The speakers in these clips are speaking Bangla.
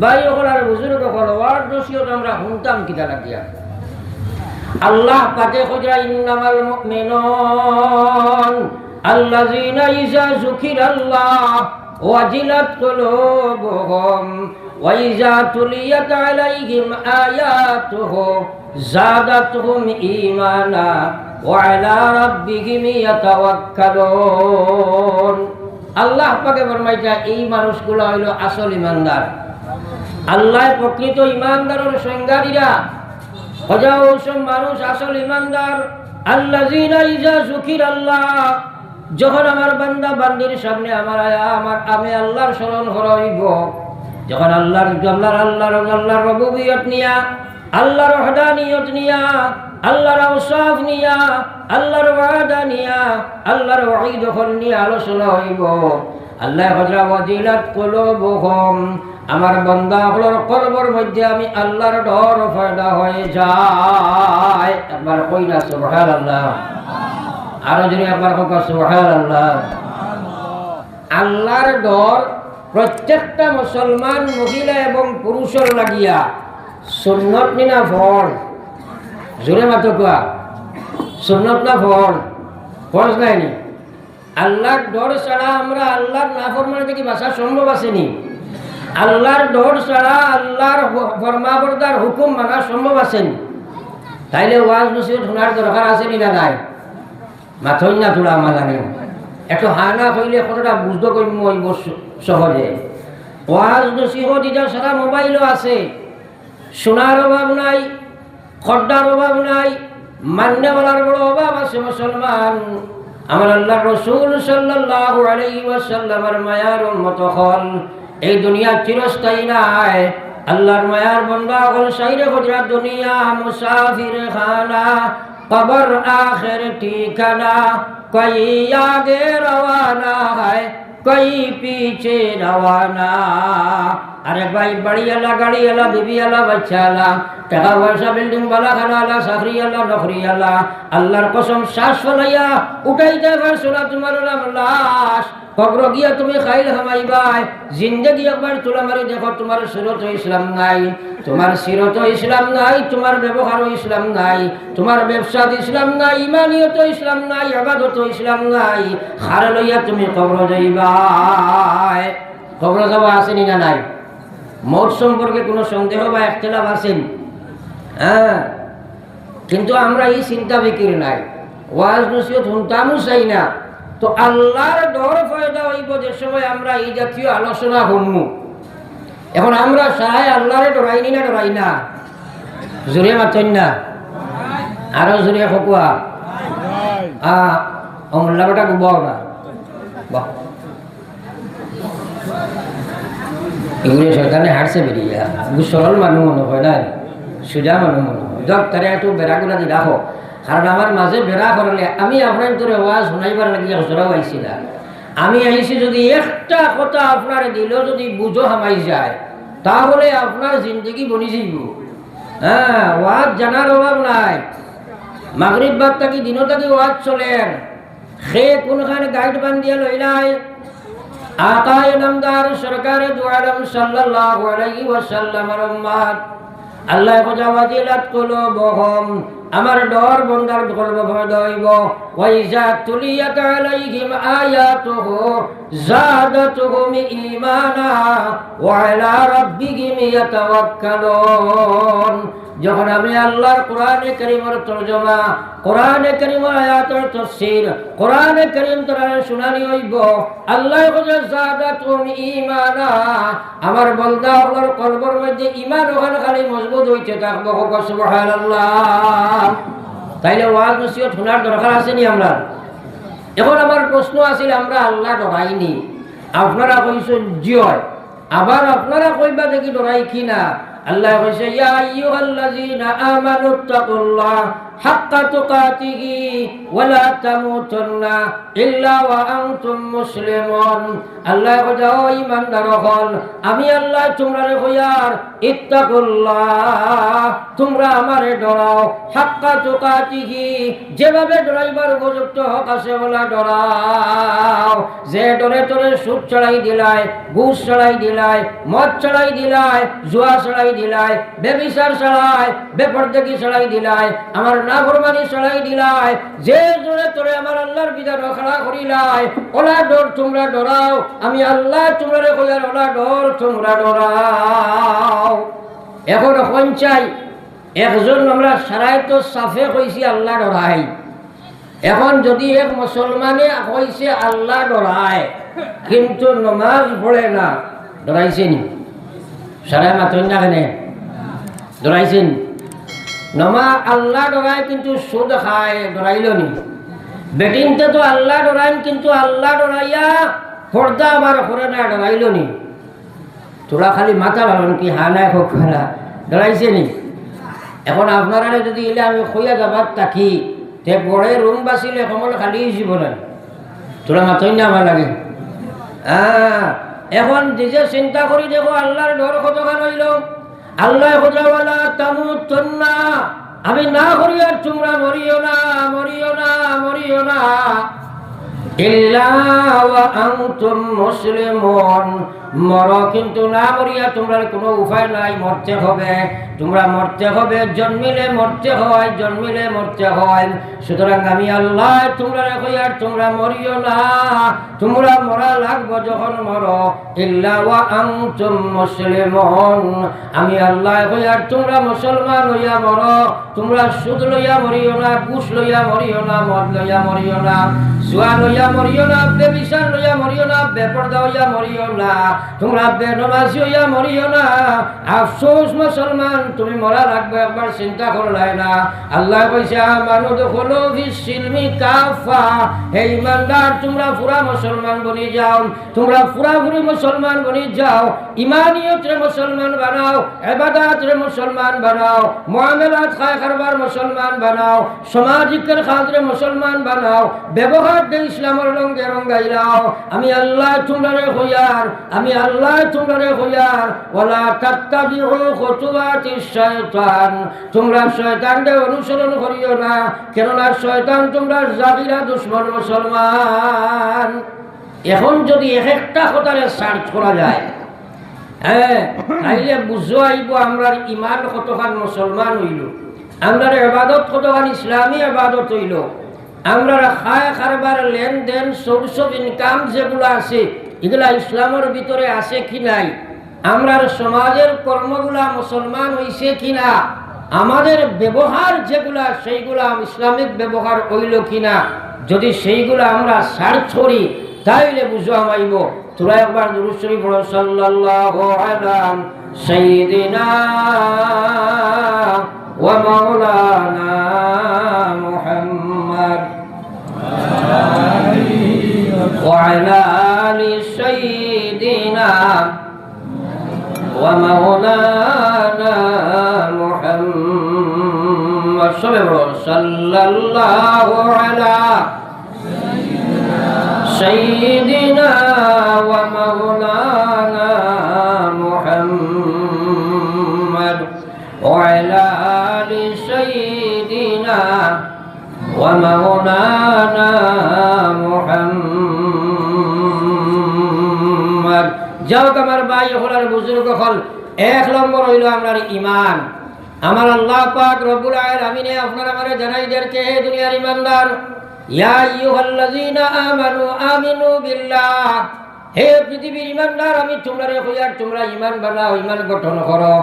ভাই ওগুলো আর বুজুর্গ করো ওয়ার নসিহত আমরা শুনতাম কিতা লাগিয়া আল্লাহ পাকে খুঁজরা ইন্নামাল মুমিনুন আল্লাযীনা ইযা যুকিরাল্লাহ ওয়াজিলাত কুলুবুহুম ওয়া ইযা তুলিয়াত আলাইহিম আয়াতুহু যাদাতুহুম ঈমানা ওয়া আলা রাব্বিহিম ইয়াতাওয়াক্কালুন। আল্লাহ পাকে ফরমাইতা এই মানুষগুলো হইল আসল ঈমানদার। আল্লাহ প্রকৃত ঈমানদারের সংজ্ঞারীরা হজাও সব মানুষ আসল ঈমানদার। আল্লাযীনা ইযা যুকিরাল্লাহ, যখন আমার বান্দা বান্দির সামনে আমি আল্লাহর স্মরণ হইব, যখন আল্লাহর রুবুবিয়ত নিয়া, আল্লাহর ওয়াহদানিয়ত নিয়া, আল্লাহর আওসাফ নিয়া, আল্লাহর ওয়াদা নিয়া, আল্লাহর ওয়াঈদ নিয়া আলোচনা হইব, আল্লাহ হযরা ওয়াজিলাত কুলুবুহুম, আমার বান্দাগুলোর কলবের মধ্যে আমি আল্লাহর ডর পয়দা হয়ে যায়। একবার কই না সুবহানাল্লাহ, আরো যদি একবার হোক সুবহানাল্লাহ। আল্লাহর ডর প্রত্যেকটা মুসলমান মহিলা এবং পুরুষের লাগিয়া সুন্নত না ফরজ? জোরে মাতো কোয়া, সুন্নত না ফরজ? ফরজ নাইনি? আল্লাহর ডর ছাড়া আমরা আল্লাহর নাফরমানি থেকে বাঁচা সম্ভব আসেনি? আল্লাহর ডর ছাড়া আল্লাহর ফরমাবরদার হুকুম মানা সম্ভব আছেন? তাইলে ওয়াজ নসিহত শোনার দরকার আসেনি না নাই? মাথই না তোলা আমার লাগে একটু হানা কইলে কতটা বুঝতে করিম সহজে। ওয়াজ নসিহত এটা সারা মোবাইলও আছে, শোনার অভাব নাই, খড্ডার অভাব নাই, মান্যওয়ালার বড় অভাব আছে মুসলমান। আমার আল্লাহ রাসূল সাল্লাল্লাহু আলাইহি ওয়াসাল্লামের মায়ার উম্মত হল, এই দুনিয়া চিরস্থায়ী নাই। আল্লাহর মায়ার বান্দা হল সাইরে হজরা দুনিয়া মুসাফির খানা, কবর আখির ঠিকানা, কই আগে রওয়ানা হয় কই পিছে রওয়ানা। আরে ভাই বাড়িওয়ালা, গাড়িওয়ালা, বিবিওয়ালা, বাচ্চাওয়ালা, টাকা পয়সা, বিল্ডিং বালা, খানাওয়ালা, চাকরিওয়ালা, নকরিওয়ালা, আল্লাহর কসম শ্বাস ফলাইয়া উঠাইতে পারছো না তোমার নাম লাশ। কবর গিয়া তুমি খাইল হামাইবাই, জিন্দেগি একবার তোলা মারি দেখো তোমার সিরত ইসলাম নাই, তোমার সিরত ইসলাম নাই, তোমার ব্যবহার ইসলাম নাই, তোমার ব্যবসাত ইসলাম নাই, ইমানিয়ত ইসলাম নাই, ইবাদত ইসলাম নাই। খার লইয়া তুমি কবর যাইবাই। কবর যাওয়া আসেনি না নাই? মৌত সম্পর্কে কোনো সন্দেহ বা একতলাফ আছেন? হ্যাঁ, কিন্তু আমরা এই চিন্তা ফিকির নাই, ওয়াজ নসিহত শুনতামও চাই না। তো আল্লাহর ডর ফয়দা হইব যে সময় আমরা এই জাতীয় আলোচনা শুনবো। এখন আমরা চাই আল্লাহরে ডরাইনি না ডরাই না? জোরে মাতন না, আরো জোরে খকুয়া অমূল্যা বেটা গুবাও না। বাহ, এগুলো সরকারে হারছে বেরিয়ে সরল মানুষ মনে হয় না, সোজা মানুষ মনে হয়। যাক তারা একটু বেড়াগুলা দি রাখো, কারণ আমার মাঝে বেড়া করলে আমি আপনার তোর ওয়াজ শোনাইবার লাগি হজরাও আইছি না। আমি আইছি যদি একটা কথা আপনার দিল যদি বুঝো হামাই যায়, তাহলে আপনার জিন্দগি বনি যাইব। হ্যাঁ, ওয়াজ জানার অভাব নাই। মাগরিব বাদ থাকি দিনও থাকি ওয়াজ চলেন, সে কোনখানে গাইড বান্ধিয়া লই নাই। আকায়ে নামদার সরকারে দু আলম সাল্লাল্লাহু আলাইহি ওয়াসাল্লামের উম্মত, আল্লাহ ওয়াজিলাত কুলুবুহুম, আমার ডর বন্দার কলব ভয় হইব। ওয়া ইযা তুলিয়াত আলাইহিম আয়াতুহু যাদাতুহুম ঈমানা ওয়া আলা রাব্বিহিম ইয়াতাওয়াক্কালুন। যখন আমি আল্লাহর কোরআনে কারীমের তরজমা, কোরআনে কারীমের আয়াতের তাফসীর, কোরআনে কারীম তারা শুনানি হইব, আল্লাহ বলে যাদাতুহুম ঈমানা, আমার বান্দা হলোর কলবের মধ্যে ঈমান ওখানে খালি মজবুত হইতে থাকবে। সুবহানাল্লাহ। তাইলে ওয়াজ নসিহত শোনার দরকার আছে নি আমরা? এখন আমার প্রশ্ন আছিল, আমরা আল্লাহ ডরাইনি, আপনারা কইছেন জিয়, আবার আপনারা কইবা দেখি ডরাই কি না? আল্লাহ কইছে ইয়া আইয়ুহাল্লাযীনা আমানুত্তাকুল্লাহ হাক্কা তুকাতিহি ওয়া লা তামুতুন্না ইল্লা ওয়া আনতুম মুসলিমুন। আল্লাহ কইছে ও ঈমানদারগণ, আমি আল্লাহ তোমরারে কইয়ার ইত্তাকুল্লাহ, তোমরা আমারে ডরাও, হাক্কা তুকাতিহি, যেভাবে ডরাইবার উপযুক্ত হক আছে বলা ডরাও। যে ডরে তোরে সুদ চড়াই দিলাই, ঘুষ চড়াই দিলাই, মদ চড়াই দিলাই, জুয়া চড়াই দিলাই, বেবিচার চড়াই, বেপরদেকি চড়াই দিলাই, আমার নাফরমানি চড়াই দিলাই, যে জোরে তোরে আমার আল্লাহর বিধান খাড়া করিলাই, ওলা ডর তোমরা ডরাও। আমি আল্লাহ তোমরা কইয়ার ওলা ডর তোমরা ডরাও। এখন চাই একজন আমরা সারাই তো সাফে কইছি আল্লাহ ডরাই। এখন যদি এক মুসলমানে কইছে আল্লাহ ডরায় কিন্তু নমাজ পড়ে না, ডরাইছেন? সারাই মাতন না কেন ডরাইছেন? আল্লাহ ডরায় কিন্তু সুদ খায়, ডরাইল নি? বেটিনতে তো আল্লাহ ডরাইন কিন্তু আল্লাহ ডরাইয়া পর্দা আবার করে না, ডরাইল নি? তোরা খালি মাথা ভালো কি হা নাই হোক না, ডরাইছে নি? এখন আপনারা যদি এলে আমি খইয়া যাবার থাকি তে বড়ে রুম বাঁচিলে কমল খালি জীবন, তোরা মাথই না আমার লাগে। এখন নিজে চিন্তা করি দেখো আল্লাহর ডর কতখান হইল। আল্লাহ ওয়ালা তামুতুন্না, আমি না করি আর তোমরা মরিও না, মরিও না, মরিও না, ইল্লা ওয়া আনতুম মুসলিমুন, মর কিন্তু না মরিয়া তোমরা কোনো উপায় নাই, মরতে হবে, তোমরা মরতে হবে, জন্মিলে মরতে হয়, জন্মিলে মরতে হয়। সুতরাং আমি আল্লাহ তোমরা কই আর তোমরা মরিও না, তোমরা মরা লাগবো যখন মরো, ইল্লা ওয়া আনতুম মুসলিমুন, আমি আল্লাহ কই আর তোমরা মুসলমান হইয়া মরো, তোমরা সুদ লইয়া মরিও না, ঘুষ লইয়া মরিও না, মদ লইয়া মরিও না, জুয়া লইয়া মরিও না, বেবিচার লইয়া মরিও না, বেপরদা হইয়া মরিও না, তোমরা বেনমাজি হইয়া মরিও না। আফসোস মুসলমান, তুমি মরা লাগবে একবার চিন্তা করলাই না। আল্লাহ কইছে আমানু দুখুলু ফিস সিলমি কাফা, হে ঈমানদার তোমরা পুরা মুসলমান বনি যাও, তোমরা পুরাপুরি মুসলমান বনি যাও, ইমানিয়তরে মুসলমান বানাও, ইবাদতরে মুসলমান বানাও, মুআমালাত খায় কারবার মুসলমান বানাও, সামাজিকের খাতরে মুসলমান বানাও, ব্যবহার দে ইসলামের রঙে রঙাইলাও। আমি আল্লাহ তোমরারে কইয়ার, আমি আল্লাহ তোমরারে কইয়ার ওয়ালা তাত্তাবিউ খুতুওয়াতিশ শাইতান, তোমরা শয়তানকে অনুসরণ করিও না, কেননা শয়তান তোমরা জাগিরা দুশমন মুসলমান। এখন যদি এক একটা কথারে সার্চ করা যায়, তাইলে বুঝো আইব আমরার ইমান কতখান মুসলমান হইল, আমরার ইবাদত কতখান ইসলামী ইবাদত হইল, আমরা খায় কারবার লেনদেন সোর্স অফ ইনকাম যেগুলো আছে এগুলা ইসলামের ভিতরে আছে কি নাই, আমরার সমাজের কর্মগুলা মুসলমান হইছে কিনা, আমাদের ব্যবহার যেগুলা সেইগুলা ইসলামিক ব্যবহার হইল কিনা, যদি সেইগুলা আমরা সার্চ করি তাইলে বুঝো আমাইব। তোরা একবার দুরূদ শরীফ পড়ো, সাল্লাল্লাহু আলা সাইয়্যিদিনা ওয়া মাওলানা মুহাম্মদ ওয়া আলা আলি সাইয়্যিদিনা ওয়া মাওলানা মুহাম্মদ, সবে পড়ো সাল্লাল্লাহু আলা সাইয়্যিদিনা ওয়া মাওলানা মুহাম্মদ ওয়া আলা আলি সাইয়্যিদিনা ওয়া মাওলানা মুহাম্মদ। যাও আমার ভাই হলার বুজুর্গ হল, এক নম্বর হইল আমরার ঈমান। আমার আল্লাহ পাক রব্বুল আলামিন আপনারা আমারে জানাই দেরকে হে দুনিয়ার ঈমানদার, ইয়া আইয়ুহাল্লাযীনা আমানু আমিনু বিল্লাহ, হে পৃথিবীর ঈমানদার আমি তোমরারে কইয়ার তোমরা ঈমান বানাও, ঈমান গঠন করো।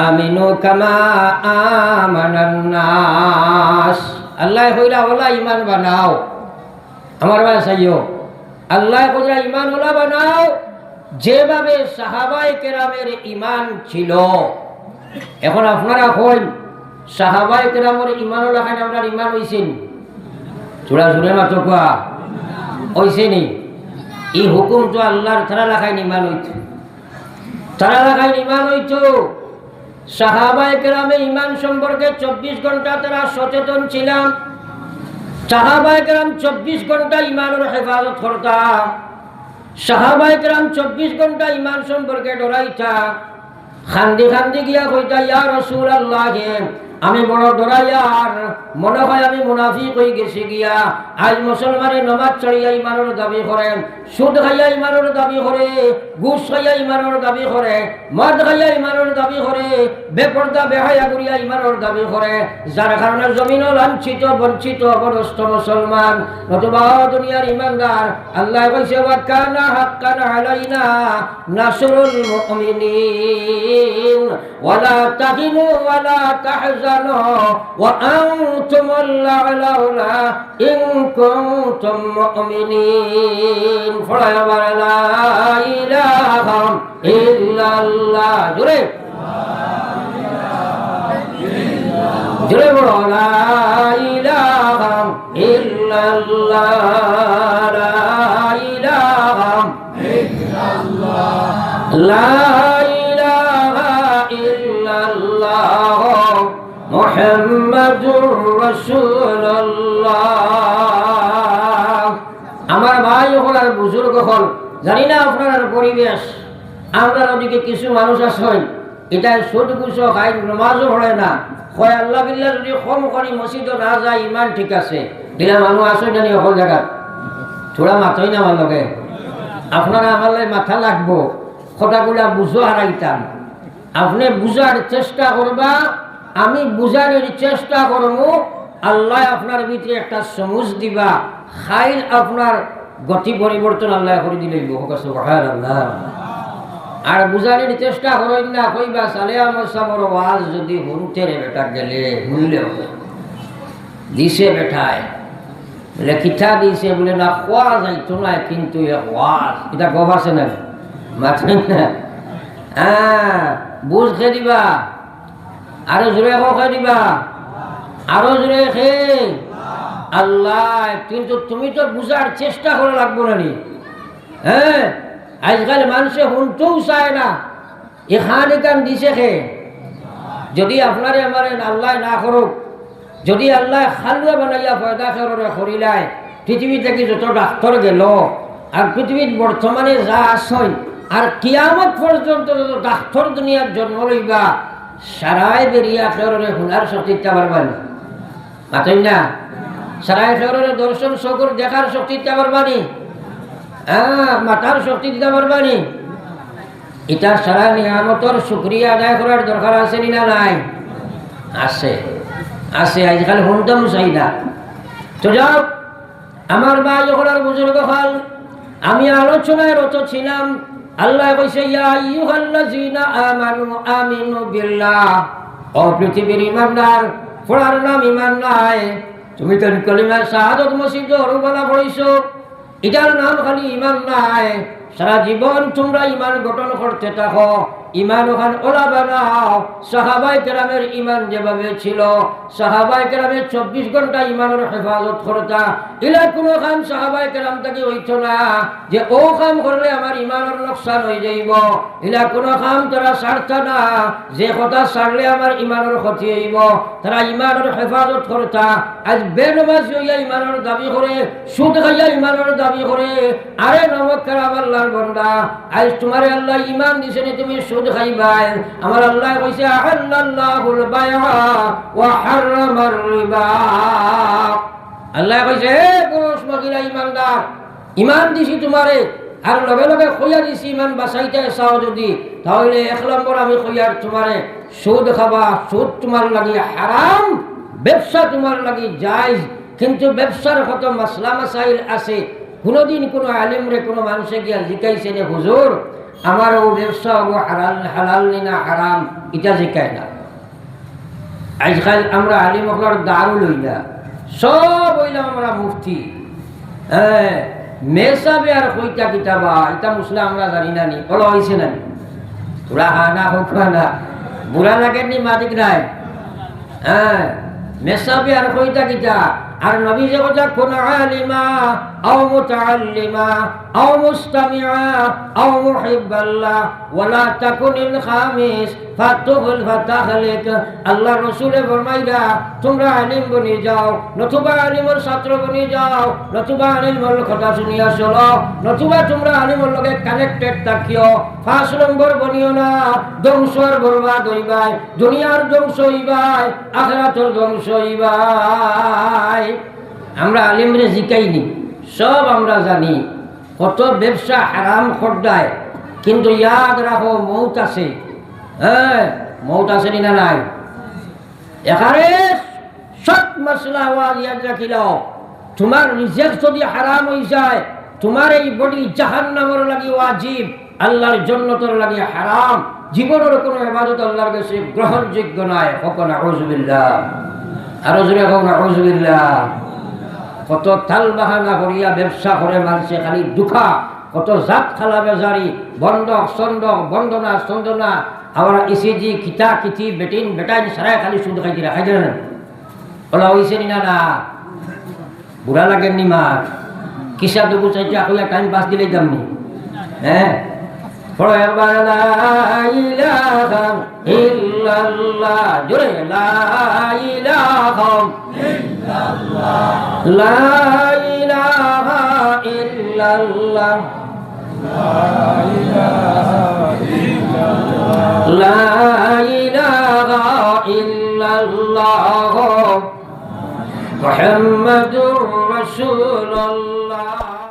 আমিনু কামা আমানান নাস, আল্লাহ কইলা ওলা ঈমান বানাও, আমার ভাই সাইয়ো আল্লাহ কইলা ঈমান ওলা বানাও যেভাবে সাহাবায়ে কেরামের ঈমান ছিল। এখন আপনারা কইন সাহাবায়ে কেরামের ঈমান ওলা খান আপনার ঈমান হইছেন? চূড়া জুড়ে মাত্র কোয়া হইছে নি? এই হুকুম তো আল্লাহর তারা লাগাই নিমান হইত, তারা লাগাই নিমান হইত। সাহাবায়ে কেরামে ঈমান সম্পর্কে 24 ঘন্টা তারা সচেতন ছিলাম। সাহাবায়ে কেরাম 24 ঘন্টা ঈমানের হেফাজত করতা। সাহাবায়ে কেরাম 24 ঘন্টা ঈমান সম্পর্কে ডরাইতা। খান্দি খান্দি গিয়া কইতা, ইয়া রাসূলুল্লাহ, আমি বড় ডরাইয়ার, মনে হয় আমি মুনাফিক হয়ে গেছি গিয়া। আজ মুসলমানে নামাজ ছাড়িয়া ঈমানের দাবি করেন, সুদ খাইয়া ঈমানের দাবি করে, ঘুষ খাইয়া ঈমানের দাবি করে, মদ খাইয়া ঈমানের দাবি করে, বেপরদা বেহায়া করিয়া ঈমানের দাবি করে, যার কারণে জমিনও লাঞ্ছিত বঞ্চিত অপদস্থ মুসলমান নতুবা দুনিয়ার ঈমানদার। আল্লাহ কইছে, ওয়া কানা হাক্কান আলাইনা নাসরুল মুমিনিন ওয়ালা তাহিনু ওয়ালা তাহজানু ওয়া আনতুমুল আ'লাউনা ইন কুনতুম মুমিনিন। ফড়ায়া লা ইলাহা ইল্লাল্লাহ। জোরে জোরে বলো, লা ইলাহা ইল্লাল্লাহ, লা ইলাহা ইল্লাল্লাহ, লা ইলাহা ইল্লাল্লাহ মুহাম্মাদুর রাসূলুল্লাহ। আমার ভাই হল আর বুজুর্গ হল, জানি না আপনার পরিবেশ, আমরা ওদিকে কিছু মানুষ আছেন এটা সুদ ঘুষ খাই, নামাজও পড়ে না, হয় আল্লাহ বিল্লাহ যদি কম করি মসজিদও না যায়, ইমান ঠিক আছে। দিলা মানুষ আসে জানি সকল জায়গাত, থোড়া মাথাই না আমার লগে। আপনারা আমার লাগে মাথা লাগবো, কথাগুলা বুঝো হারাইতাম। আপনি বুঝার চেষ্টা করবা, আমি বুঝানোর চেষ্টা করবো। আল্লাহ আপনার ভিতরে একটা সমুজ দিবা, খাইল আপনার গতি পরিবর্তন আল্লাহ করে দিলে আল্লাহ। আর বুঝানোর চেষ্টা করেন না, কইবা সালে আমার সামর ওয়াজ যদি হুনতে রে বেটা গেলে হুনলে হবে দিছে বেঠায় বলে কিঠা দিছে বলে না খোয়া যাইতো না, কিন্তু ওয়াজ এটা গভ আছে না মাথেন না। হ্যাঁ বুঝ খে দিবা, আরো জোরে খাই দিবা, আরো জোরে খে আল্লাহ। কিন্তু তুমি তো বুঝার চেষ্টা করা লাগবো না নি। হ্যাঁ আজকাল মানুষে শুনতেও চায় না, এখানে কান দিছে খে। যদি আপনারে আমার আল্লাহ না করুক, যদি আল্লাহ খালুয়া বানাইয়া পয়দা করে করিলায়, পৃথিবী থেকে যত ডাক্তার গেল আর পৃথিবীর বর্তমানে যা আসয় আর কিয়ামত পর্যন্ত যত ডাক্তার দুনিয়ার জন্ম লইবা, সারাই বেরিয়া খেরে হুনার শক্তি পারবানি মাতেন না, সারাই খেরে দর্শন চকুর দেখার শক্তি পারবানি, মাথার শক্তি দিতে পারবানি। এটা সারা নিয়ামতর শুকরিয়া আদায় করার দরকার আছে না নাই? আছে আছে, আজকাল শুনতাম চাই না। তো যাও আমার মা যখন আর বুজুর্গ হল, আমি আলোচনায় রত ছিলাম। আল্লাহ কইছে, ইয়া আইয়ুহাল্লাযীনা আমানু আমিনু বিল্লাহ। ও পৃথিবীর ঈমানদার, পড়ার নাম ঈমান নাই। তুমি তো কলিমা শাহাদাত মসজিদ অরুবালা পড়িছো, এটার নাম খালি ঈমান নাই। সারা জীবন তোমরা ঈমান গঠন করতে থাকো, ঈমান ওখান ওলা বানাও। সাহাবায়ে কেরামের ঈমান যেভাবে ছিল, সাহাবায়ে কেরামের 24 ঘন্টা ঈমানের হেফাজত করতা। ইলা কোনো কাম সাহাবায়ে কেরাম থেকে হইত না যে ও কাম করলে আমার ঈমানের নোকসান হয়ে যাইব। ইলা কোনো কাম তারা ছাড়তা না যে কথা ছাড়লে আমার ঈমানের ক্ষতি হইব। তারা ঈমানের হেফাজত করতা। আজ বেনমাজি হইয়া ঈমানের দাবি করে, সুদ খাইয়া ঈমানের দাবি করে। আরে নমস্কার আমার বন্দা, আজ তোমারে আল্লাহ ঈমান দিছে নি, তুমি সুদ খাইবাই? আমার আল্লাহ কইছে, আহাল্লাল্লাহুল বাইআ ওয়া হারামার রিবা। আল্লাহ কইছে, হে পুরুষ মহিলা ঈমানদার, ঈমান দিছি তোমারে, আর লগে লগে কইয়া দিছি ঈমান বাঁচাইতে চাও যদি, তাহলে 1 নম্বর আমি কইয়ার তোমারে সুদ খাবা, সুদ তোমার লাগি হারাম, ব্যবসা তোমার লাগি জায়েজ। কিন্তু ব্যবসার কত মাসলা মাসাইল আছে। কোনোদিন কোনো আলিমরে কোনো মানুষে গিয়া জিকাইছে নে, হুজুর আমার ও ব্যবসা ও হালাল না হারাম, এটা জিকায় না। আজকাল আমরা আলিম হকলার দারু লইলা, সব হইলাম আমরা মুফতি। হ্যাঁ মেসাবে আর কইটা কিতাবা এটা মুসলা আমরা জানি না নি, বলা হয়েছে না নি? তোরা হানা হোক না বুড়া লাগেন নি মাদিক নাই? হ্যাঁ মেসাবে আর কইটা কিতা। আর নবী যে কথা, কোন আলিমা أو متعلما أو مستمعا أو محبا له ولا تكن الخامس فتخلق আল্লাহ রসুলে ফরমাইরা তোমরা আলিম বনে যাও নতুবা আলিমের ছাত্র বনে যাও নতুবা আলিমের কথা শুনিয়া চলো নতুবা তোমরা আলিমের লগে কানেক্টেড থাকিও 5 নম্বর বনিও না ধ্বংসর বরবাদ হইবাই দুনিয়ার ধ্বংস হইবাই আখিরাতের ধ্বংস হইবাই আমরা আলিমরে জিকাইনি সব আমরা জানি কত ব্যবসা হারাম খরদায় কিন্তু ইয়াদ রাখো মৌত আছে হ্যাঁ মৌত আছে না নাই এখানে সব মশলা ওয়াজ ইয়াদ রাখিলাও তোমার রিজিক যদি হারাম হয়ে যায় তোমার এই বডি জাহান্নামের লাগি ওয়াজিব আল্লাহর জান্নাতের লাগি হারাম জীবনের কোনো ইবাদত আল্লাহর কাছে গ্রহণযোগ্য নয় কখন আউযুবিল্লাহ আর জোরে কখন আউযুবিল্লাহ কত তাল বাহানা করিয়া ব্যবসা করে মানুষে খালি দুঃখা কত জাত খালা বেজারি বন্ধক চন্দক বন্দনা চন্দনা আবার ইসিজি কিতা কিতি বেটিন বেটাইন সারাই খালি শুধু খাই রাখাই দেন ওলা হয়েছে না না বুড়া লাগেন নি মার কিসা দুবু চাইতে আসলে টাইম পাস দিলেই দামনি হ্যাঁ জোরে লা ইলাহা লা ইলাহা ইল্লাল্লাহ লা ইলাহা ইল্লাল্লাহ মুহাম্মাদুর রাসূলুল্লাহ।